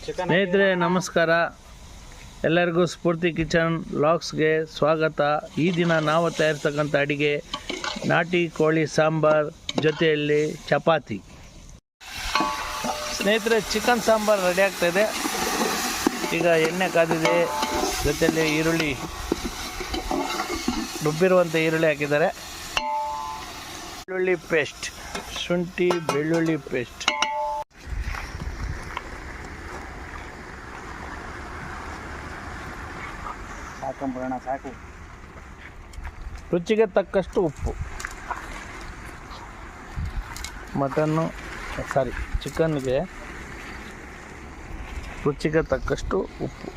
ಸ್ನೇಹಿತರೆ ನಮಸ್ಕಾರ, ಎಲ್ಲರಿಗೂ ಸ್ಫೂರ್ತಿ ಕಿಚನ್ ಲಾಗ್ಸ್ಗೆ ಸ್ವಾಗತ. ಈ ದಿನ ನಾವು ತಯಾರಿಸ್ತಕ್ಕಂಥ ಅಡಿಗೆ ನಾಟಿ ಕೋಳಿ ಸಾಂಬಾರ್ ಜೊತೆಯಲ್ಲಿ ಚಪಾತಿ. ಸ್ನೇಹಿತರೆ, ಚಿಕನ್ ಸಾಂಬಾರ್ ರೆಡಿ ಆಗ್ತಾಯಿದೆ. ಈಗ ಎಣ್ಣೆ ಕಾದಿದೆ, ಜೊತೆಯಲ್ಲಿ ಈರುಳ್ಳಿ, ರುಬ್ಬಿರುವಂಥ ಈರುಳ್ಳಿ ಹಾಕಿದ್ದಾರೆ. ಬೆಳ್ಳುಳ್ಳಿ ಪೇಸ್ಟ್, ಶುಂಠಿ ಬೆಳ್ಳುಳ್ಳಿ ಪೇಸ್ಟ್, ಸಾಕು. ರುಚಿಗೆ ತಕ್ಕಷ್ಟು ಉಪ್ಪು, ಚಿಕನ್ಗೆ ರುಚಿಗೆ ತಕ್ಕಷ್ಟು ಉಪ್ಪು.